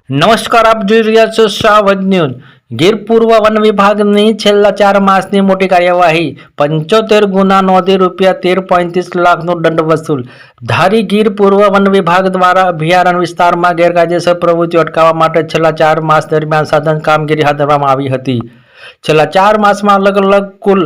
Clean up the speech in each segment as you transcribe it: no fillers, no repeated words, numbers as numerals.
નમસ્કાર, આપ જોઈ રહ્યા છો સાવજ ન્યૂઝ। ગીર પૂર્વ વન વિભાગની છેલ્લા 4 માસની મોટી કાર્યવાહી, 75 ગુના નોંધી ₹13.35 લાખનો દંડ વસૂલ। ધારી ગીર પૂર્વ વન વિભાગ દ્વારા અભયારણ્ય વિસ્તારમાં ગેરકાયદેસર પ્રવૃત્તિઓ અટકાવવા માટે છેલ્લા 4 માસ દરમિયાન સઘન કામગીરી હાથ ધરવામાં આવી હતી। છેલ્લા 4 માસમાં અલગ અલગ કુલ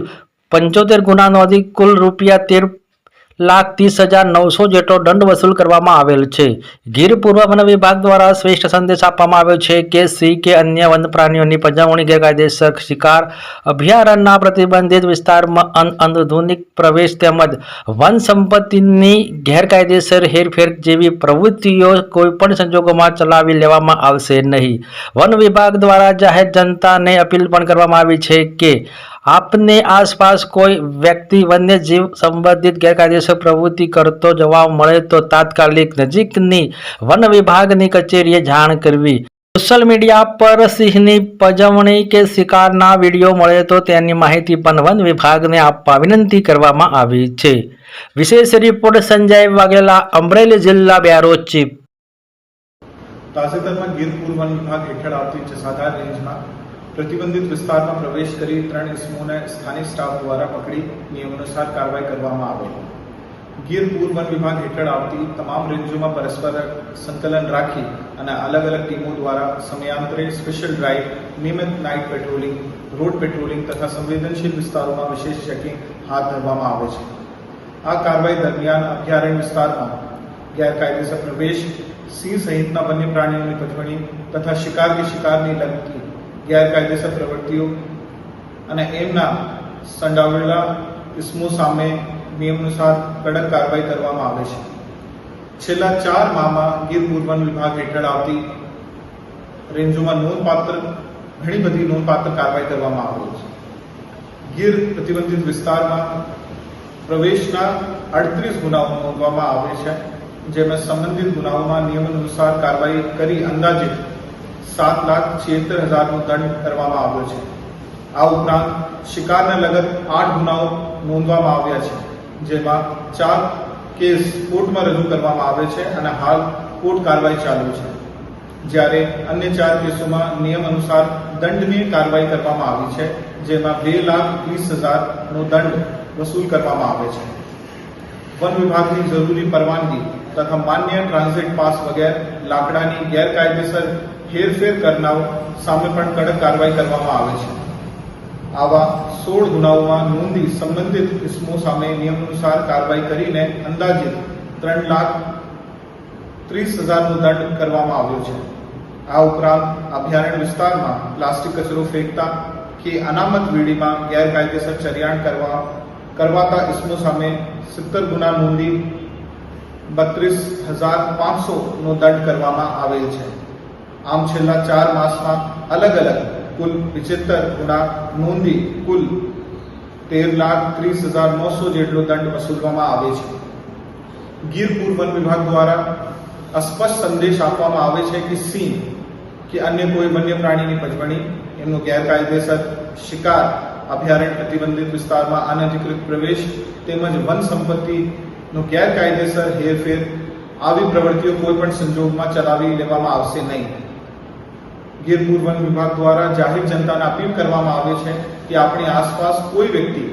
75 ગુના નોંધી કુલ ₹13,30,900 જેટલો દંડ વસૂલ કરવામાં આવેલ છે। ગીર પૂર્વ વન વિભાગ દ્વારા સ્પષ્ટ સંદેશ આપવામાં આવ્યો છે કે સિંહ કે અન્ય વન્ય પ્રાણીઓની પજવણી, ગેરકાયદેસર શિકાર, અભયારણ્યના પ્રતિબંધિત વિસ્તારમાં અનધિકૃત પ્રવેશ તેમજ વન સંપત્તિની ગેરકાયદેસર હેરફેર જેવી પ્રવૃત્તિઓ કોઈપણ સંજોગોમાં ચલાવી લેવામાં આવશે નહીં। વન વિભાગ દ્વારા જાહેર જનતાને અપીલ પણ કરવામાં આવી છે કે આપને આસપાસ કોઈ વ્યક્તિ વન્યજીવ સંબંધિત ગેરકાયદેસર પ્રવૃત્તિ કરતો જોવા મળે તો તાત્કાલિક નજીકની વન વિભાગની કચેરીએ જાણ કરવી। સોશિયલ મીડિયા પર સિંહની પજવણી કે શિકારના વિડીયો મળે તો તેની માહિતી પણ વન વિભાગને આપવા વિનંતી કરવામાં આવી છે। વિશેષ રિપોર્ટ સંજય વાઘેલા, અમરેલી જિલ્લા બ્યુરો ચીફ। તાજેતરમાં ગીર પૂર્વ વન વિભાગ હેઠળ આવતી જસાધાર રેન્જમાં પ્રતિબંધિત વિસ્તારમાં પ્રવેશ કરી 3 ઇસમોને સ્થાનિક સ્ટાફ દ્વારા પકડી નિયમાનુસાર કાર્યવાહી કરવામાં આવેલ। ગીર પૂર્વ વન વિભાગ હેઠળ આવતી તમામ રેન્જોમાં પરસ્પર સંકલન રાખી અને અલગ અલગ ટીમો દ્વારા સમયાંતરે સ્પેશિયલ ડ્રાઇવ, નિયમિત નાઇટ પેટ્રોલિંગ, રોડ પેટ્રોલિંગ તથા સંવેદનશીલ વિસ્તારોમાં વિશેષ ચેકિંગ હાથ ધરવામાં આવે છે। આ કાર્યવાહી દરમિયાન અભયારણ્ય વિસ્તારમાં ગેરકાયદેસર પ્રવેશ, સિંહ સહિતના વન્ય પ્રાણીઓની પજવણી તથા શિકાર કે શિકારની લગતી ગેરકાયદેસર પ્રવૃત્તિઓ અને એમના સંડોવાયેલા ઇસમો સામે નિયમાનુસાર કડક કાર્યવાહી કરવામાં આવે છે। છેલ્લા 4 માહમાં ગીર પૂર્વ વન વિભાગ હેઠળ આવતી રેન્જોમાં ઘણી બધી નોંધપાત્ર કાર્યવાહી કરવામાં આવી છે। ગીર પ્રતિબંધિત વિસ્તારમાં પ્રવેશના 38 ગુનાઓ નોંધવામાં આવે છે, જેમાં સંબંધિત ગુનાઓમાં નિયમાનુસાર કાર્યવાહી કરી અંદાજે 7,76,000નો દંડ કરવામાં આવ્યો છે। આ ઉપરાંત શિકારને લગત 8 ગુનાઓ નોંધવામાં આવ્યા છે, જેમાં 4 કેસ કોર્ટમાં રજૂ કરવામાં આવે છે અને હાલ કોર્ટ કાર્યવાહી ચાલુ છે, જ્યારે અન્ય 4 કેસોમાં નિયમ અનુસાર દંડનીય કાર્યવાહી કરવામાં આવી છે, જેમાં 2,30,000નો દંડ વસૂલ કરવામાં આવે છે। વન વિભાગની જરૂરી પરવાનગી તથા માન્ય ટ્રાન્ઝિટ પાસ વગેરે લાકડાની ગેરકાયદેસર હેરફેર કરનારો સામે પણ કડક કાર્યવાહી કરવામાં આવે છે। આવા 16 ગુનાઓમાં નોંધી સંબંધિત ઇસમો સામે નિયમાનુસાર કાર્યવાહી કરીને અંદાજિત 3,30,000નો દંડ કરવામાં આવ્યો છે। આ ઉપરાંત અભયારણ્ય વિસ્તારમાં પ્લાસ્ટિક કચરો ફેંકતા કે અનામત વીડીમાં ગેરકાયદેસર ચરિયાણ કરવાતા ઇસમો સામે 70 ગુના નોંધી 32,500નો દંડ કરવામાં આવેલ છે। આમ છેલ્લા 4 માસમાં અલગ અલગ કુલ 75 ગુના નોંધી કુલ 13,30,900 જેટલો દંડ વસૂલવામાં આવે છે। ગીર પૂર્વ વન વિભાગ દ્વારા સ્પષ્ટ સંદેશ આપવામાં આવે છે કે સિંહ કે અન્ય કોઈ વન્ય પ્રાણીની પજવણી, એમનો ગેરકાયદેસર શિકાર, અભયારણ્ય પ્રતિબંધિત વિસ્તારમાં અનધિકૃત પ્રવેશ તેમજ વન સંપત્તિનો ગેરકાયદેસર હેરફેર આવી પ્રવૃત્તિઓ કોઈપણ સંજોગમાં ચલાવી લેવામાં આવશે નહીં। ગીર પૂર્વ વન વિભાગ દ્વારા જાહેર જનતાને અપીલ કરવામાં આવે છે કે આપણી આસપાસ કોઈ વ્યક્તિ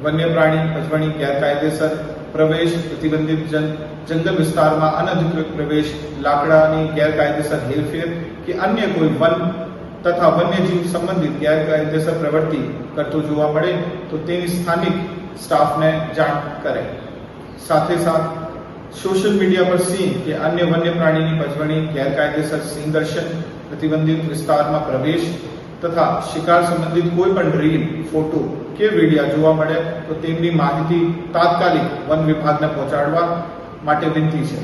વન્ય પ્રાણી પજવણી, ગેરકાયદેસર પ્રવેશ, પ્રતિબંધિત જંગલ વિસ્તારમાં અનધિકૃત પ્રવેશ, લાકડાની ગેરકાયદેસર હેરફેર કે અન્ય કોઈ વન તથા વન્યજીવ સંબંધિત ગેરકાયદેસર પ્રવૃત્તિ કરતો જોવા મળે તો તેની સ્થાનિક સ્ટાફને જાણ કરે। સાથે સાથ સોશિયલ મીડિયા પર સિંહ કે અન્ય વન્ય પ્રાણીની પજવણી, ગેરકાયદેસર સિંહ દર્શન, પ્રતિબંધિત વિસ્તારમાં પ્રવેશ તથા શિકાર સંબંધિત કોઈ પણ રીલ, ફોટો કે વિડીયો જોવા મળે તો તેમની માહિતી તાત્કાલિક વન વિભાગને પહોંચાડવા માટે વિનંતી છે।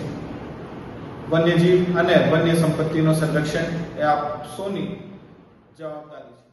વન્યજીવ અને વન્ય સંપત્તિનું સંરક્ષણ એ આપ સૌની જવાબદારી છે।